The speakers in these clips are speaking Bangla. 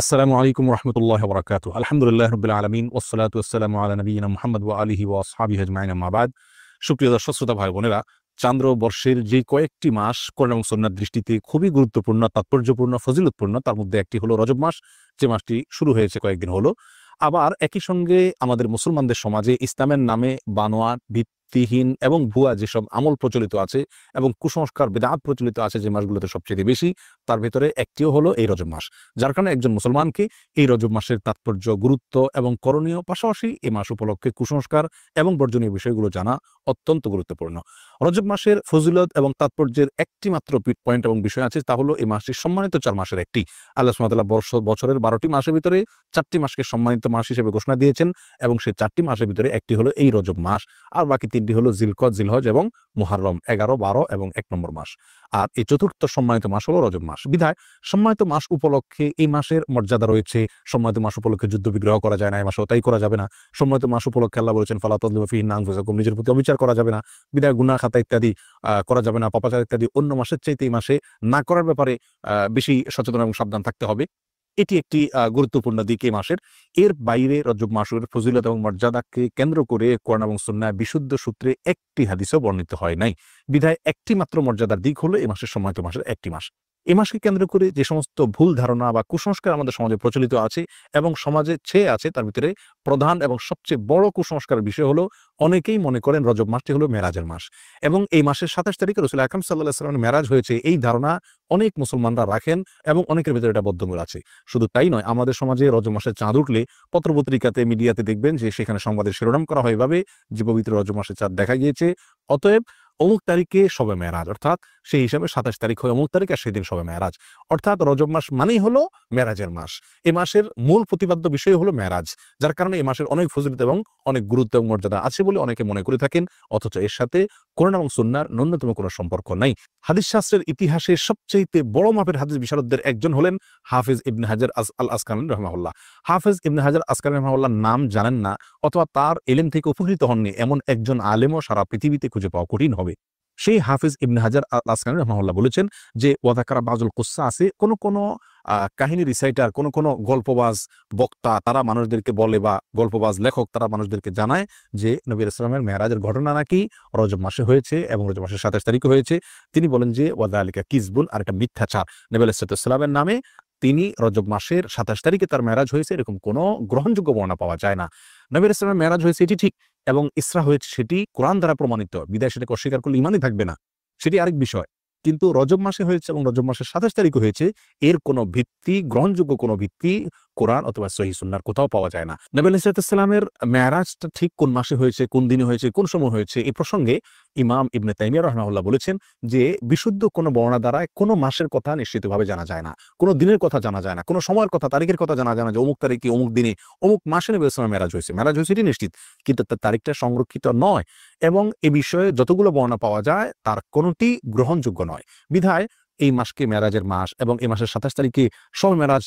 আসসালামু আলাইকুম রহমতুল্লাহ বরাকাতু। আলহামদুলিল্লাহ রবিল আলমিন ওসলাত ওসালাম আলা নবীনা মুহাম্মদ ওয়া আলিহি ওয়া আসহাবিহি আজমাইন আম্মা বাদ। সুপ্রিয় দর্শক শ্রোতা ভাই বোনেরা, চান্দ্র বর্ষের যে কয়েকটি মাস কোরআন এবং সুন্নাহর দৃষ্টিতে খুবই গুরুত্বপূর্ণ, তাৎপর্যপূর্ণ, ফজিলতপূর্ণ, তার মধ্যে একটি হলো রজব মাস, যে মাসটি শুরু হয়েছে কয়েকদিন হলো। আবার একই সঙ্গে আমাদের মুসলমানদের সমাজে ইসলামের নামে বানোয়াট, ভিত্তিহীন এবং ভুয়া যেসব আমল প্রচলিত আছে এবং কুসংস্কার বিদআত প্রচলিত আছে যে মাসগুলোতে সবচেয়ে বেশি, তার ভেতরে একটিও হলো এই রজব মাস। যার কারণে একজন মুসলমানকে এই রজব মাসের তাৎপর্য, গুরুত্ব এবং করণীয়, পাশাপাশি এই মাস উপলক্ষে কুসংস্কার এবং বর্জনীয় বিষয়গুলো জানা অত্যন্ত গুরুত্বপূর্ণ। রজব মাসের ফজিলত এবং তাৎপর্যের একটি মাত্র পয়েন্ট এবং বিষয় আছে, তা হলো এই মাসটি সম্মানিত 4 মাসের একটি। আল্লাহ সুবহানাহু ওয়া তাআলা বছরের 12টি মাসের ভিতরে 4টি মাসকে সম্মানিত মাস হিসেবে ঘোষণা দিয়েছেন এবং সেই 4টি মাসের ভিতরে একটি হলো এই রজব মাস। আর বাকি 3টি হলো জিলকদ, জিলহজ এবং মুহাররম, 11, 12 এবং 1 নম্বর মাস। আর এই চতুর্থ সম্মানিত মাস হলো রজব মাস। বিধায় সম্মানিত মাস উপলক্ষে এই মাসের মর্যাদা রয়েছে। সম্মানিত মাস উপলক্ষে যুদ্ধ বিগ্রহ করা যায় না, এই মাসেও তাই করা যাবে না। সম্মানিত মাস উপলক্ষে আল্লাহ বলেছেন ফালা তাযলিমু ফীহিন্না আনফুসাকুম, নিজের প্রতি অবিচার করা যাবে না। বিধায় গুনাহ খাতা ইত্যাদি করা যাবে না, পাপাচার ইত্যাদি অন্য মাসের চাইতে এই মাসে না করার ব্যাপারে বেশি সচেতন এবং সাবধান থাকতে হবে। এটি একটি গুরুত্বপূর্ণ দিক এই মাসের। এর বাইরে রজব মাসের ফজিলত এবং মর্যাদাকে কেন্দ্র করে কোরআন এবং সুন্নাহ বিশুদ্ধ সূত্রে একটি হাদিসও বর্ণিত হয় নাই। বিধায় একটি মাত্র মর্যাদার দিক হলো এই মাসের সম্মানিত মাসের একটি মাস। এই মাসকে কেন্দ্র করে যে সমস্ত ভুল ধারণা বা কুসংস্কার আমাদের সমাজে প্রচলিত আছে এবং সমাজে ছেয়ে আছে, তার ভিতরে প্রধান এবং সবচেয়ে বড় কুসংস্কারের বিষয় হলো অনেকেই মনে করেন রজব মাসটি হলো মেরাজের মাস এবং এই মাসের 27 তারিখে রাসূল আকরাম সাল্লাল্লাহু আলাইহি ওয়াসাল্লামের মেরাজ হয়েছে, এই ধারণা অনেক মুসলমানরা রাখেন এবং অনেকের ভিতরে এটা বদ্ধমূল আছে। শুধু তাই নয়, আমাদের সমাজে রজব মাসে চাঁদ উঠলে পত্রপত্রিকাতে, মিডিয়াতে দেখবেন যে সেখানে সংবাদের শিরোনাম করা হয় এভাবে যে পবিত্র রজব মাসে চাঁদ দেখা গিয়েছে, অতএব অমুক তারিখে শবে মেরাজ, অর্থাৎ সেই হিসাবে 27 তারিখ হয় অমুক তারিখ আর সেদিন শবে মেরাজ। অর্থাৎ রজব মাস মানেই হলো মেরাজের মাস। এই মাসের মূল প্রতিপাদ্য বিষয় হলো মেরাজ, যার কারণে এই মাসের অনেক ফজিলত এবং অনেক গুরুত্ব এবং মর্যাদা আছে বলে অনেকে মনে করে থাকেন, অথচ এর সাথে কোরআন এবং সুন্নাহর ন্যূনতম কোনো সম্পর্ক নাই। হাদিস শাস্ত্রের ইতিহাসে সবচাইতে বড় মাপের হাদিস বিশারদদের একজন হলেন হাফিজ ইবনে হাজার আল আসকালানী রাহিমাহুল্লাহ। হাফিজ ইবনে হাজার আসকালানী রাহিমাহুল্লাহর নাম জানেন না অথবা তার ইলম থেকে উপকৃত হননি এমন একজন আলেমও সারা পৃথিবীতে খুঁজে পাওয়া কঠিন হবে। সেই হাফিজ ইবনে হাজার আল আসকালানী রাহিমাহুল্লাহ বলেছেন যে ওয়াযাকারা বাযুল কুসসা আছে, কোন কাহিনী রিসাইটার, কোন গল্পবাজ বক্তা তারা মানুষদেরকে বলে বা গল্পবাজ লেখক তারা মানুষদেরকে জানায় যে নবী রাসূলুল্লাহ সাল্লাল্লাহু আলাইহি ওয়াসাল্লামের মেরাজের ঘটনা নাকি রজব মাসে হয়েছে এবং রজব মাসের 27 তারিখে হয়েছে। তিনি বলেন যে ওয়াযালিকা কিযবুন, আর এটা মিথ্যাচার। নবী আলাইহিস সালামের নামে তিনি রজব মাসের 27 তারিখে তার মেরাজ হয়েছে এরকম কোনো গ্রহণযোগ্য বর্ণনা পাওয়া যায় না। নবী রাসূলুল্লাহ সাল্লাল্লাহু মেরাজ হয়েছে এটি ঠিক এবং ইসরা হয়েছে সেটি কোরআন দ্বারা প্রমাণিত। বিধায় সেটাকে অস্বীকার করলে ঈমানই থাকবে না, সেটি আরেক বিষয়। কিন্তু রজব মাসে হয়েছে এবং রজব মাসের 27 তারিখে হয়েছে, এর কোনো ভিত্তি, গ্রহণযোগ্য কোনো ভিত্তি কোরআন অথবা সহিহ সুন্নাহর কোথাও পাওয়া যায় না। নবী আলাইহিস সালামের মেরাজটা ঠিক কোন মাসে হয়েছে, কোন দিনে হয়েছে, কোন সময় হয়েছে, এই প্রসঙ্গে ইমাম ইবনে তাইমিয়া রাহিমাহুল্লাহ বলেছেন যে বিশুদ্ধ কোনো বর্ণনা দ্বারা কোনো মাসের কথা নিশ্চিতভাবে জানা যায় না, কোনো দিনের কথা জানা যায় না, কোনো সময়ের কথা, তারিখের কথা জানা যায় না যে অমুক তারিখে, অমুক দিনে, অমুক মাসে নবী সাল্লাল্লাহু মেরাজ হয়েছে। মেরাজ হয়েছে এটি নিশ্চিত, কিন্তু তার তারিখটা সংরক্ষিত নয় এবং এ বিষয়ে যতগুলো বর্ণনা পাওয়া যায় তার কোনোটি গ্রহণযোগ্য নয়। বিধায় এই মাসকে মেরাজের মাস এবং এই মাসের 27 তারিখে শবে মেরাজ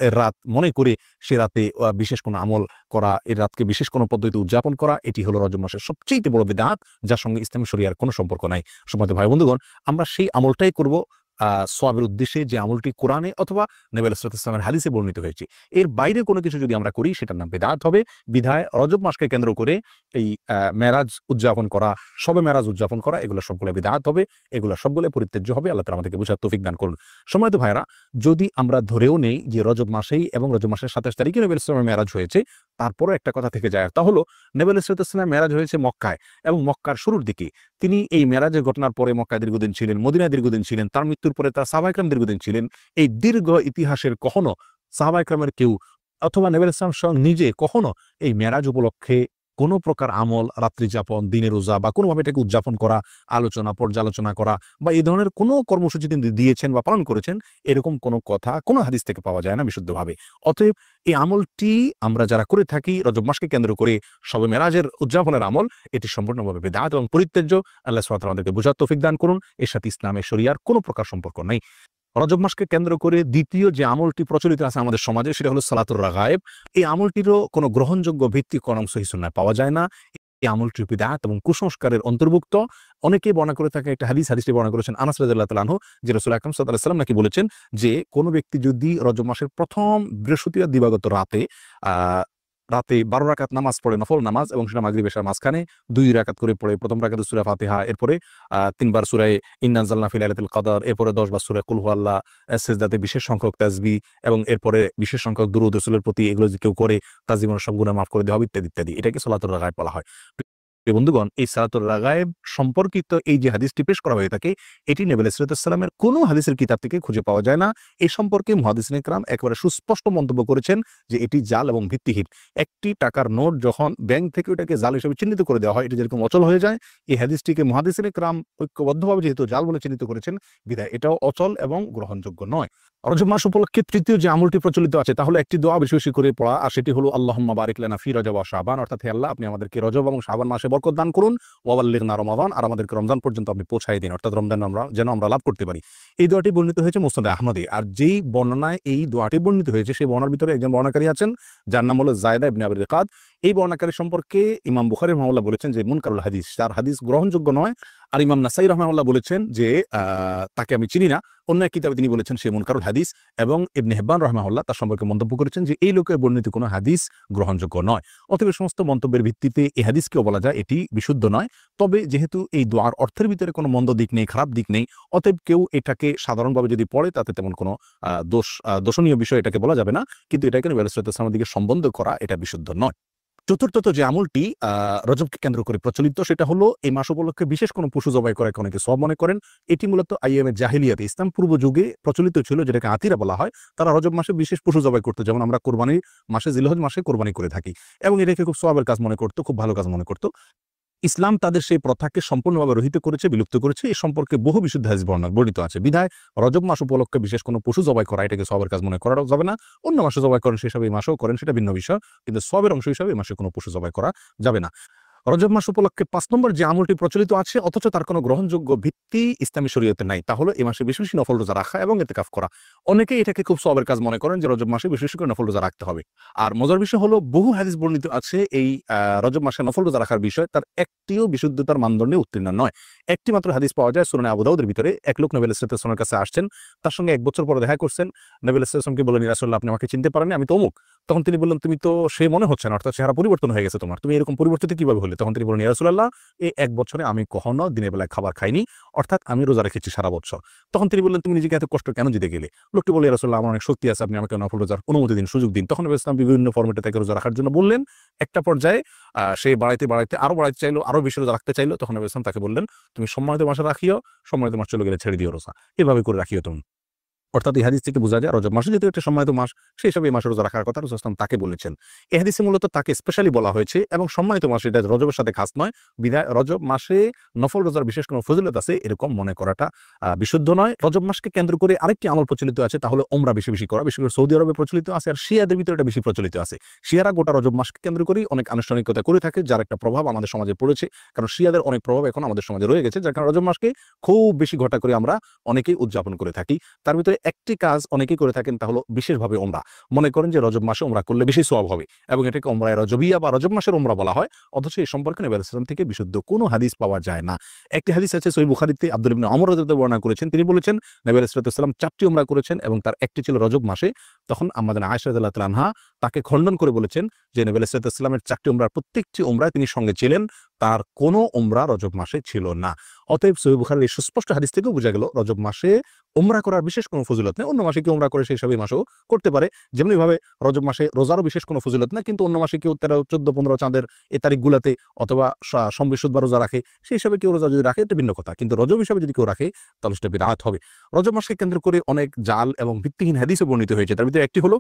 এর রাত মনে করে সে রাতে বিশেষ কোনো আমল করা, এর রাতকে বিশেষ কোনো পদ্ধতিতে উদযাপন করা, এটি হলো রজব মাসের সবচেয়ে বড় বিদআত, যার সঙ্গে ইসলামী শরিয়ার কোনো সম্পর্ক নাই। সম্মানিত ভাই বন্ধুগণ, আমরা সেই আমলটাই করব সওয়াবের উদ্দেশ্যে, যে আমলটি কোরআনে অথবা নবী আলাইহিস সালামের হাদিসে বর্ণিত হয়েছে। এর বাইরে কোনো কিছু যদি আমরা করি সেটার নাম বিদআত হবে। বিধায় রজব মাসকে কেন্দ্র করে এই মেরাজ উদযাপন করা, শবে মেরাজ উদযাপন করা, এগুলো সবগুলো বিদআত হবে, এগুলো সবগুলো পরিত্যাজ্য হবে। আল্লাহ তাআলা আমাদেরকে বুঝার তৌফিক দান করুন। সম্মানিত ভাইরা, যদি আমরা ধরেও নেই যে রজব মাসেই এবং রজব মাসের 27 তারিখে নবী আলাইহিস সালামের মেরাজ হয়েছে, তারপরও একটা কথা থেকে যায়, তা হলো নবী আলাইহিস সালামের মেরাজ হয়েছে মক্কায় এবং মক্কার শুরুর দিকে। তিনি এই মেরাজের ঘটনার পরে মক্কায় দীর্ঘদিন ছিলেন, মদিনায় দীর্ঘদিন ছিলেন, তার মৃত্যুর পরে তার সাহাবায়ে কেরাম দীর্ঘদিন ছিলেন। এই দীর্ঘ ইতিহাসের কখনো সাহাবায়ে কেরামের কেউ অথবা নবী আলাইহিস সালাম স্বয়ং নিজে কখনো এই মেরাজ উপলক্ষে কোনো প্রকার আমল, রাত্রি যাপন, দিনের রোজা বা কোনোভাবে এটাকে উদযাপন করা, আলোচনা, পর্যালোচনা করা বা এই ধরনের কোনো কর্মসূচি তিনি দিয়েছেন বা পালন করেছেন, এরকম কোনো কথা কোনো হাদিস থেকে পাওয়া যায় না বিশুদ্ধভাবে। অতএব এই আমলটি আমরা যারা করে থাকি রজব মাসকে কেন্দ্র করে শবে মেরাজের উদযাপনের আমল, এটি সম্পূর্ণভাবে বিদআত এবং পরিত্যাজ্য। আল্লাহ সুবহানাহু ওয়া তাআলা আমাদেরকে বুঝার তৌফিক দান করুন। এর সাথে ইসলামের শরিয়ার কোনো প্রকার সম্পর্ক নাই। রজব মাসকে কেন্দ্র করে দ্বিতীয় যে আমলটি প্রচলিত আছে আমাদের সমাজে, সেটা হলো সালাতুর রাগায়েব। এই আমলটিরও কোনো গ্রহণযোগ্য ভিত্তি কোরআন সহিহ সুন্নাহয় পাওয়া যায় না। এই আমলটি বিদআত এবং কুসংস্কারের অন্তর্ভুক্ত। অনেকেই বর্ণনা করে থাকে একটা হাদিসটি বর্ণনা করেছেন আনাস রাদিয়াল্লাহু তাআলা আনহু যে রাসূল আকরাম সাল্লাল্লাহু আলাইহি ওয়াসাল্লাম নাকি বলেছেন যে কোন ব্যক্তি যদি রজব মাসের প্রথম বৃহস্পতিবার দিবাগত রাতে আ রাতে ১২ রাকাত নামাজ পড়ে নফল নামাজ এবং সেটা মাগরিব এশার মাঝখানে ২ রাকাত করে পড়ে, প্রথম রাকাতে সূরা ফাতিহা, এরপরে ৩ বার সূরা ইন্না আনজালনা ফি লাইলাতুল কদর, এরপরে ১০ বার সূরা কুল হুয়াল্লাহ, সিজদাতে বিশেষ সংখ্যক তাসবিহ এবং এরপরে বিশেষ সংখ্যক দুরূদ রাসূলের প্রতি, এগুলো যদি কেউ করে তার জীবনের সব গুনাহ মাফ করে দেওয়া হবে ইত্যাদি ইত্যাদি। এটাকে সালাতুর রাগায়েব বলা হয়। প্রিয় বন্ধুগণ, এই সালাতুর রাগায়েব সম্পর্কিত এই যে হাদিসটি পেশ করা হয়ে থাকে, এটি নবী আলাইহিস সালামের কোনো হাদিসের কিতাব থেকে খুঁজে পাওয়া যায় না। এই সম্পর্কে মুহাদ্দিসিনে কেরাম একেবারে সুস্পষ্ট মন্তব্য করেছেন যে এটি জাল এবং ভিত্তিহীন। একটি টাকার নোট যখন ব্যাংক থেকে ওটাকে জাল হিসেবে চিহ্নিত করে দেওয়া হয়, এটি যেরকম অচল হয়ে যায়, এই হাদিসটিকে মুহাদ্দিসিনে কেরাম ঐক্যবদ্ধভাবে যেহেতু জাল বলে চিহ্নিত করেছেন, বিধায় এটাও অচল এবং গ্রহণযোগ্য নয়। রজব মাস উপলক্ষে তৃতীয় যে আমলটি প্রচলিত আছে তা হলো একটি দোয়া বেশি বেশি করে পড়া, আর সেটি হলো আল্লাহুম্মা বারিক লানা ফি রজব ওয়া শাবান, অর্থাৎ হে আল্লাহ আপনি আমাদেরকে রজব এবং শাবান মাসে বরকত দান করুন, ওয়া বাল্লিগনা রমাদান, আর আমাদেরকে রমজান পর্যন্ত আপনি পৌঁছায় দিন, অর্থাৎ রমজান যেন আমরা লাভ করতে পারি। এই দোয়াটি বর্ণিত হয়েছে মুসনাদে আহমদে। আর যেই বর্ণনায় এই দোয়াটি বর্ণিত হয়েছে সেই বর্ণনার ভিতরে একজন বর্ণনাকারী আছেন যার নাম হলো যায়েদা ইবনে আবি রিকাদ। এই বর্ণনাকারী সম্পর্কে ইমাম বুখারী রাহিমাহুল্লাহ বলেছেন যে মুনকারুল হাদিস, তার হাদিস গ্রহণযোগ্য নয়। আর ইমাম নাসাই রাহিমাহুল্লাহ বলেছেন যে তাকে আমি চিনি না, অন্য এক কিতাবে তিনি বলেছেন সে মুনকারুল হাদিস, এবং ইবনে হিব্বান রাহিমাহুল্লাহ তার সম্পর্কে মন্তব্য করেছেন যে এই লোকের বর্ণিত কোনো হাদিস গ্রহণযোগ্য নয়। অতএব সমস্ত মন্তব্যের ভিত্তিতে এই হাদিসকেও বলা যায় এটি বিশুদ্ধ নয়। তবে যেহেতু এই দোয়ার অর্থের ভিতরে কোনো মন্দ দিক নেই, খারাপ দিক নেই, অতএব কেউ এটাকে সাধারণভাবে যদি পড়ে তাতে তেমন কোনো দোষণীয় বিষয় এটাকে বলা যাবে না, কিন্তু এটাকে নবী আলাইহিস সালামের দিকে সম্বন্ধ করা এটা বিশুদ্ধ নয়। চতুর্থত যে আমলটি রজবকে কেন্দ্র করে প্রচলিত সেটা হলো এই মাস উপলক্ষে বিশেষ কোনো পশু জবাই করাকে অনেকে সওয়াব মনে করেন। এটি মূলত আইয়ামে জাহিলিয়াতে ইসলাম পূর্ব যুগে প্রচলিত ছিল, যেটাকে আতিরা বলা হয়। তারা রজব মাসে বিশেষ পশু জবাই করতো, যেমন আমরা কোরবানির মাসে জিলহজ মাসে কোরবানি করে থাকি, এবং এটাকে খুব সওয়াবের কাজ মনে করতো, খুব ভালো কাজ মনে করতো। ইসলাম তাদের সেই প্রথাকে সম্পূর্ণভাবে রহিত করেছে, বিলুপ্ত করেছে। এ সম্পর্কে বহু বিশুদ্ধ হাদিস বর্ণিত আছে। বিধায় রজব মাস উপলক্ষে বিশেষ কোনো পশু জবাই করা এটাকে সওয়াবের কাজ মনে করা যাবে না। অন্য মাসে জবাই করেন সেসব এই মাসেও করেন, সেটা ভিন্ন বিষয়, কিন্তু সওয়াবের অংশ হিসাবে এই মাসে কোনো পশু জবাই করা যাবে না। রজব মাস উপলক্ষে ৫ নম্বর যে আমলটি প্রচলিত আছে অথচ তার কোনো গ্রহণযোগ্য ভিত্তি ইসলামী শরীয়তে নাই, তা হলো এই মাসে বেশি বেশি নফল রোজা রাখা এবং ইতিকাফ করা। অনেকেই এটাকে খুব সওয়াবের কাজ মনে করেন যে রজব মাসে বেশি বেশি করে নফল রোজা রাখতে হবে। আর মজার বিষয় হলো বহু হাদিস বর্ণিত আছে এই রজব মাসে নফল রোজা রাখার বিষয়, তার একটিও বিশুদ্ধতার মানদণ্ডে উত্তীর্ণ নয়। একটি মাত্র হাদিস পাওয়া যায় সুনানে আবু দাউদের ভিতরে। এক লোক নবী আলাইহিস সালামের কাছে আসছেন, তার সঙ্গে ১ বছর পরে দেখা করছেন। নবী আলাইহিস সালামকে বললেন, ইয়া রাসূলুল্লাহ আপনি আমাকে চিনতে পারেননি, আমি তো অমুক। তখন তিনি বললেন, তুমি তো সে মনে হচ্ছে না, অর্থাৎ চেহারা পরিবর্তন হয়ে গেছে তোমার, তুমি এরকম পরিবর্তিত কিভাবে হলে? তখন তিনি বললেন, ইয়া রাসূলুল্লাহ এই ১ বছরে আমি কখনো দিনের বেলায় খাবার খাইনি, অর্থাৎ আমি রোজা রেখেছি সারা বছর। তখন তিনি বললেন, তুমি নিজেকে এত কষ্ট কেন দিতে গেলে? লোকটি বলল, ইয়া রাসূলুল্লাহ আমার অনেক শক্তি আছে, আপনি আমাকে নফল রোজার অনুমতি দিন, সুযোগ দিন। তখন নবী ইসলাম বিভিন্ন ফরম্যাটে তাকে রোজা রাখার জন্য বললেন। একটা পর্যায়ে সে বাড়াইতে বাড়াইতে আরো বাড়াইতে চাইলো, আরো বেশি রোজা রাখতে চাইলো। তখন নবী ইসলাম তাকে বললেন, তুমি সম্মানিত মাসে রাখিও, সম্মানিত মাস চলে গেলে ছেড়ে দিও রোজা, এভাবে করে রাখিও তুমি। অর্থাৎ এই হাদিস থেকে বোঝা যায় রজব মাসে যেহেতু একটা সম্মানিত মাস, সেই হিসাবে এই মাসে রোজা রাখার কথা রাসূল সাল্লাল্লাহু আলাইহি ওয়াসাল্লাম তাকে বলেছেন। এই হাদিসে মূলত তাকে স্পেশালি বলা হয়েছে, এবং সম্মানিত মাস এটা রজবের সাথে খাস নয়, বিধায় রজব মাসে নফল রোজার বিশেষ কোনো ফজিলত আছে এরকম মনে করাটা বিশুদ্ধ নয়। রজব মাসকে কেন্দ্র করে আরেকটি আমল প্রচলিত আছে, তা হলো উমরা বেশি বেশি করা। বিশেষ করে সৌদি আরবে প্রচলিত আছে, আর শিয়াদের ভিতরে এটা বেশি প্রচলিত আছে। শিয়ারা গোটা রজব মাসকে কেন্দ্র করেই অনেক আনুষ্ঠানিকতা করে থাকে, যার একটা প্রভাব আমাদের সমাজে পড়েছে, কারণ শিয়াদের অনেক প্রভাব এখন আমাদের সমাজে রয়ে গেছে, যার কারণে রজব মাসকে খুব বেশি ঘটা করে আমরা অনেকেই উদযাপন করে থাকি। তার ভিতরে একটি কাজ অনেকেই করে থাকেন, তা হলো বিশেষভাবে উমরা। মনে করেন যে রজব মাসে উমরা করলে বেশি সওয়াব হবে, এবং এটাকে উমরায়ে রজবিয়া বা রজব মাসের উমরা বলা হয়। অথচ এই সম্পর্কে নবী আলাইহিস সালাম থেকে বিশুদ্ধ কোনো হাদিস পাওয়া যায় না। একটি হাদিস আছে সহিহ বুখারীতে, আব্দুল্লাহ ইবনে ওমর রাদিয়াল্লাহু বর্ণনা করেছেন। তিনি বলেছেন নবী আলাইহিস সালাম ৪টি উমরা করেছেন এবং তার একটি ছিল রজব মাসে। তখন আমাদের আয়েশা রাদিয়াল্লাহু তাআলা আনহা তাকে খণ্ডন করে বলেছেন যে নবী আলাইহিস সালামের ৪টি উমরার প্রত্যেকটি উমরায় তিনি সঙ্গে ছিলেন, তার কোনো উমরা রজব মাসে ছিল না। অতএব সহিহ বুখারীর এই সুস্পষ্ট হাদিস থেকেও বোঝা গেল রজব মাসে উমরা করার বিশেষ কোনো ফজিলত নেই। অন্য মাসে কেউ উমরা করে সেই সবই মাসেও করতে পারে। যেমনিভাবে রজব মাসে রোজারও বিশেষ কোনো ফজিলত না, কিন্তু অন্য মাসে কেউ ১৩, ১৪, ১৫ চাঁদের এই তারিখগুলাতে অথবা সোম, বৃহস্পতিবার রোজা রাখে, সেই হিসাবে কেউ রোজা যদি রাখে এটা ভিন্ন কথা, কিন্তু রজব হিসাবে যদি কেউ রাখে তাহলে সেটা বিদআত হবে। রজব মাসকে কেন্দ্র করে অনেক জাল এবং ভিত্তিহীন হাদিসও বর্ণিত হয়েছে। তার ভিতরে একটি হলো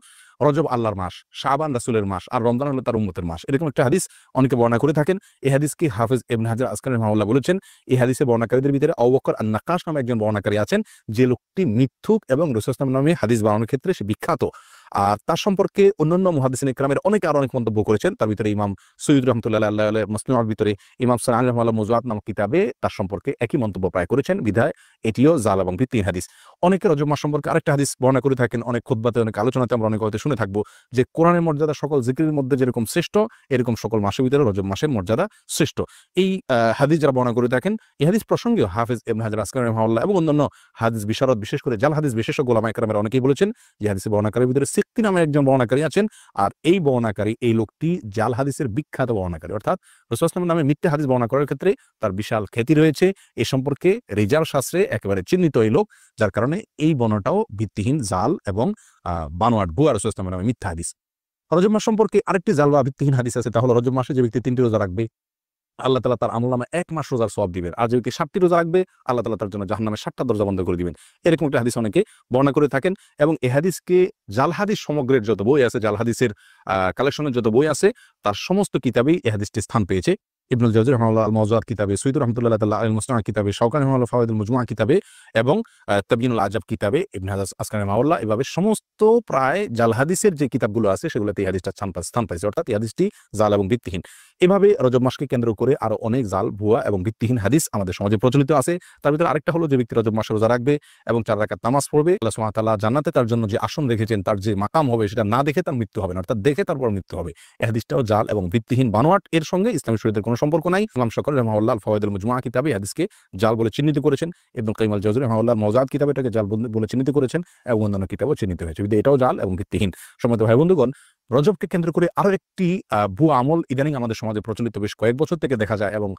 রজব আল্লাহর মাস, শাবান রাসূলের মাস, আর রমজান হলো তার উম্মতের মাস। এরকম একটা হাদিস অনেকে বর্ণনা করে থাকেন। এই হাদিসকে হাফেজ ইবনে হাজার আসকালানি রাহিমাহুল্লাহ বলেছেন, এই হাদিসের বর্ণনাকারীদের ভিতরে আবু বকর আন-নাক্কাশ নামে একজন বর্ণনাকারী আছেন, যে লোকটি মিথ্যুক এবং রাসূল সাল্লাল্লাহু আলাইহি ওয়াসাল্লাম নামে হাদিস বানানোর ক্ষেত্রে সে বিখ্যাত। আর তার সম্পর্কে অন্যান্য মুহাদ্দিসিন ইকরামের অনেকে আরো অনেক মন্তব্য করেছেন। তার ভিতরে ইমাম সৈয়দ রহমতুল্লাহ আল্লাহ মুসলিমের ভিতরে ইমাম সালাহ রহমাল্লাহ মওজুআত নামক কিতাবে তার সম্পর্কে একই মন্তব্য প্রায় করেছেন। বিধায় এটিও জাল এবং ভিত্তিহীন হাদিস। অনেকে রজব মাস সম্পর্কে আরেকটা হাদিস বর্ণনা করে থাকেন, অনেক খুতবাতে অনেক আলোচনাতে আমরা অনেক হয়তো শুনে থাকবো যে কোরআনের মর্যাদা সকল জিকিরের মধ্যে যেরকম শ্রেষ্ঠ, এরকম সকল মাসের ভিতরে রজব মাসের মর্যাদা শ্রেষ্ঠ। এই হাদিস যারা বর্ণনা করে থাকেন, এই হাদিস প্রসঙ্গেও হাফেজ ইবনে হাজার আসকালানি রাহিমাহুল্লাহ এবং অন্যান্য হাদিস বিশারদ, বিশেষ করে জাল হাদিস বিশেষজ্ঞ উলামা ইকরামের অনেকেই বলেছেন যে হাদিসের বর্ণনাকারীর ভিতরে সিক্তি নামে একজন বর্ণনাকারী আছেন। আর এই বর্ণনাকারী, এই লোকটি জাল হাদিসের বিখ্যাত বর্ণনাকারী, অর্থাৎ রাসূল সাল্লাল্লাহু আলাইহি ওয়াসাল্লামের নামে মিথ্যা হাদিস বর্ণনা করার ক্ষেত্রে তার বিশাল খ্যাতি রয়েছে। এ সম্পর্কে রিজাল শাস্ত্রে একেবারে চিহ্নিত এই লোক, যার কারণে এই বর্ণনাটাও ভিত্তিহীন, জাল এবং বানোয়াট, ভুয়া রাসূল সাল্লাল্লাহু আলাইহি ওয়াসাল্লামের নামে মিথ্যা হাদিস। রজব মাস সম্পর্কে আরেকটি জাল বা ভিত্তিহীন হাদিস আছে, তা হলো রজব মাসে যে ব্যক্তি 3টি রোজা রাখবে আল্লাহ তাআলা তার আমলনামায় 1 মাস রোজার সওয়াব দিবেন। আর যে ব্যক্তি 7টি রোজা রাখবে আল্লাহ তাআলা তার জন্য জাহান্নামের 7টা দরজা বন্ধ করে দিবেন। এরকম একটা হাদিস অনেকে বর্ণনা করে থাকেন এবং এই হাদিসকে জাল হাদিস সমগ্রের যত বই আছে, জাল হাদিসের কালেকশনের যত বই আছে, তার সমস্ত কিতাবেই এই হাদিসটি স্থান পেয়েছে। ইবনুল জাওজি রাহিমাহুল্লাহ আল মাওজুআত কিতাবে, সৈয়দ রাহমাতুল্লাহ তাআলা আল মুসনাদ কিতাবে, শাওকানি রাহিমাহুল্লাহ ফাওয়াইদুল মুজমুআ কিতাবে এবং তাবয়িনুল আজাব কিতাবে, ইবনে হাজার আসকালানি রাহিমাহুল্লাহ, এভাবে সমস্ত প্রায় জাল হাদিসের যে কিতাবগুলো আছে সেগুলোতে এই হাদিসটা স্থান পাইছে, অর্থাৎ এই হাদিসটি জাল এবং ভিত্তিহীন। এভাবে রজব মাসকে কেন্দ্র করে আরো অনেক জাল, ভুয়া এবং ভিত্তিহীন হাদিস আমাদের সমাজে প্রচলিত আছে। তার ভিতরে আরেকটা হলো যে ব্যক্তি রজব মাসে রোজা রাখবে এবং 4 রাকাত নামাজ পড়বে, আল্লাহ সুবহানাহু ওয়া তাআলা জান্নাতে তার জন্য যে আসন রেখেছেন, তার যে মাকাম হবে, সেটা না দেখে তার মৃত্যু হবে না, অর্থাৎ দেখে তারপর মৃত্যু হবে। এই হাদিসটাও জাল এবং ভিত্তিহীন, বানোয়াট। এর সঙ্গে ইসলামী শরীয়তের কোনো সম্পর্ক নাই। ইমাম শাওকানি রাহিমাহুল্লাহ আল ফাওয়াইদুল মুজমুআ কিতাবে এই হাদিসকে জাল বলে চিহ্নিত করেছেন। ইবনুল কাইয়িম আল জাওজি রাহিমাহুল্লাহ মাওজুআত কিতাবে এটাকে জাল বলে চিহ্নিত করেছেন এবং অন্যান্য কিতাবও চিহ্নিত হয়েছে। কিন্তু এটাও জাল এবং ভিত্তিহীন। সম্মানিত ভাই বন্ধুগণ, রজবকে কেন্দ্র করে আরো একটি ভুয়া আমল ইদানিং আমাদের সমাজে প্রচলিত বেশ কয়েক বছর থেকে দেখা যায় এবং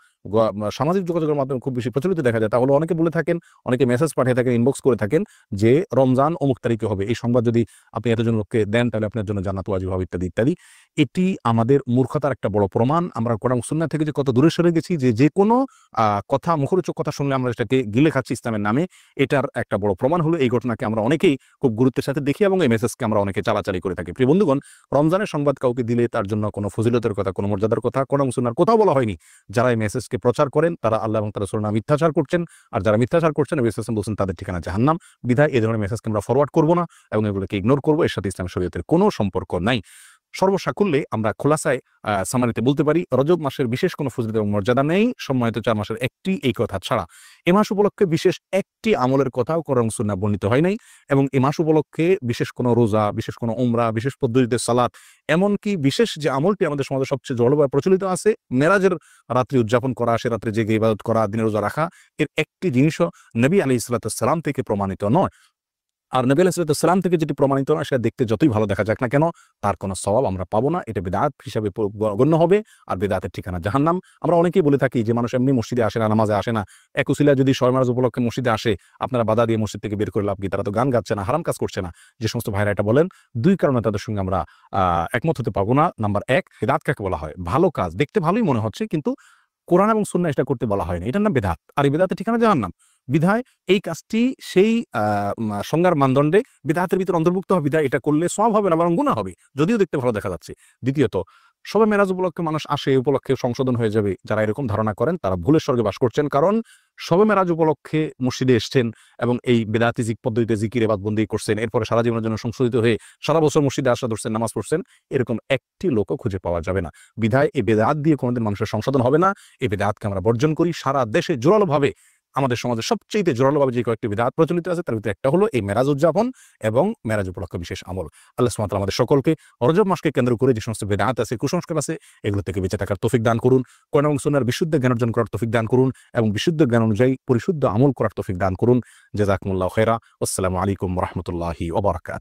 সামাজিক যোগাযোগের মাধ্যমে খুব বেশি প্রচলিত দেখা যায়। তা হলো অনেকে বলে থাকেন, অনেকে মেসেজ পাঠিয়ে থাকেন, ইনবক্স করে থাকেন যে রমজান অমুক তারিখে হবে, এই সংবাদ যদি আপনি এতজন লোককে দেন তাহলে আপনার জন্য জান্নাত ওয়াজিব হবে, ইত্যাদি ইত্যাদি। এটি আমাদের মূর্খতার একটা বড় প্রমাণ। আমরা কোরআন সুন্নাহ থেকে যে কত দূরে সরে গেছি, যে কোনো কথা, মুখরোচক কথা শুনলে আমরা সেটাকে গিলে খাচ্ছি ইসলামের নামে, এটার একটা বড় প্রমাণ হলো এই ঘটনাকে আমরা অনেকেই খুব গুরুত্বের সাথে দেখি এবং এই মেসেজকে আমরা অনেকে চালাচালি করে থাকি। প্রিয় বন্ধুগণ, রমজানের সংবাদ কাউকে দিলে তার জন্য কোনো ফজিলতের কথা, কোনো মর্যাদার কথা কোরআন সুন্নাহর কোথাও বলা হয়নি। যারা এই মেসেজকে প্রচার করেন তারা আল্লাহ এবং তার রাসূলের নামে মিথ্যাচার করছেন, আর যারা মিথ্যাচার করছেন নবী সাল্লাল্লাহু আলাইহি ওয়াসাল্লাম বলেছেন তাদের ঠিকানা জাহান্নাম। বিধায় এই ধরনের মেসেজকে আমরা ফরওয়ার্ড করব না এবং এগুলোকে ইগনোর করব। এর সাথে ইসলাম শরীয়তের কোনো সম্পর্ক নাই। সর্বসাকুল্যে আমরা খোলাসায় সামারিতে বলতে পারি, রজব মাসের বিশেষ কোনো ফজিলত এবং মর্যাদা নেই সম্মানিত 4 মাসের একটি এই কথা ছাড়া। এ মাস উপলক্ষে বিশেষ একটি আমলের কথাও কোরআন সুন্নাহ বর্ণিত হয় নাই এবং এ মাস উপলক্ষে বিশেষ কোনো রোজা, বিশেষ কোনো উমরা, বিশেষ পদ্ধতিতে সালাত, এমনকি বিশেষ যে আমলটি আমাদের সমাজে সবচেয়ে জড়ভাবে প্রচলিত আছে, মেরাজের রাত্রি উদযাপন করা, সে রাত্রে জেগে ইবাদত করা, দিনে রোজা রাখা, এর একটি জিনিসও নবী আলাইহিস সালাম থেকে প্রমাণিত নয়। আর নবী আলাইহিস সালাম থেকে যেটি প্রমাণিত না, সেটা দেখতে যতই ভালো দেখা যাক না কেন, তার কোনো সওয়াব আমরা পাবো না। এটা বিদআত হিসাবে গণ্য হবে, আর বিদআতের ঠিকানা জাহান্নাম। আমরা অনেকেই বলে থাকি যে মানুষ এমনি মসজিদে আসে না, নামাজে আসে না, এক উসিলা যদি শবে মেরাজ উপলক্ষে মসজিদে আসে, আপনারা বাধা দিয়ে মসজিদ থেকে বের করে লাভ কি? তারা তো গান গাচ্ছে না, হারাম কাজ করছে না। যে সমস্ত ভাইরা এটা বলেন, 2 কারণে তাদের সঙ্গে আমরা একমত হতে পারবো না। নাম্বার 1, বিদআত কাকে বলা হয়? ভালো কাজ, দেখতে ভালোই মনে হচ্ছে কিন্তু কোরআন এবং সুন্নাহ এটা করতে বলা হয়নি, এটার নাম বিদআত, আর এই বিদআতের ঠিকানা জাহান্নাম। বিধায় এই কাজটি সেই সংজ্ঞার মানদণ্ডে বিদআতের ভিতরে অন্তর্ভুক্ত হবে। বিধায় এটা করলে সওয়াব হবে না, বরং গুনাহ হবে, যদিও দেখতে ভালো দেখা যাচ্ছে। দ্বিতীয়ত, শবে মেরাজ উপলক্ষে মানুষ আসে, উপলক্ষে সংশোধন হয়ে যাবে, যারা এরকম ধারণা করেন তারা ভুলের স্বর্গে বাস করছেন। কারণ শবে মেরাজ উপলক্ষে মসজিদে এসছেন এবং এই বিদআতি পদ্ধতিতে জিকির ইবাদত বন্দেগী করছেন, এরপরে সারা জীবনের জন্য সংশোধিত হয়ে সারা বছর মসজিদে আসা ধরছেন, নামাজ পড়ছেন, এরকম একটি লোকও খুঁজে পাওয়া যাবে না। বিধায় এই বিদআত দিয়ে কোনোদিন মানুষের সংশোধন হবে না। এই বিদআতকে আমরা বর্জন করি। সারা দেশে জোরালোভাবে, আমাদের সমাজে সবচেয়ে জোরালোভাবে যে কয়েকটি বিদআত প্রচলিত আছে তার ভিতরে একটা হলো এই মেরাজ উদযাপন এবং মেরাজ উপলক্ষে বিশেষ আমল। আল্লাহ সুবহানাহু ওয়া তাআলা আমাদের সকলকে রজব মাসকে কেন্দ্র করে যে সমস্ত বিদআত আছে, কুসংস্কার আছে, এগুলো থেকে বেঁচে থাকার তৌফিক দান করুন। কোরআন এবং সুন্নাহর বিশুদ্ধ জ্ঞান অর্জন করার তৌফিক দান করুন এবং বিশুদ্ধ জ্ঞান অনুযায়ী পরিশুদ্ধ আমল করার তৌফিক দান করুন। জাযাকুমুল্লাহু খায়রা। আসসালামু আলাইকুম ওয়া রাহমাতুল্লাহি ওয়া বারাকাতুহু।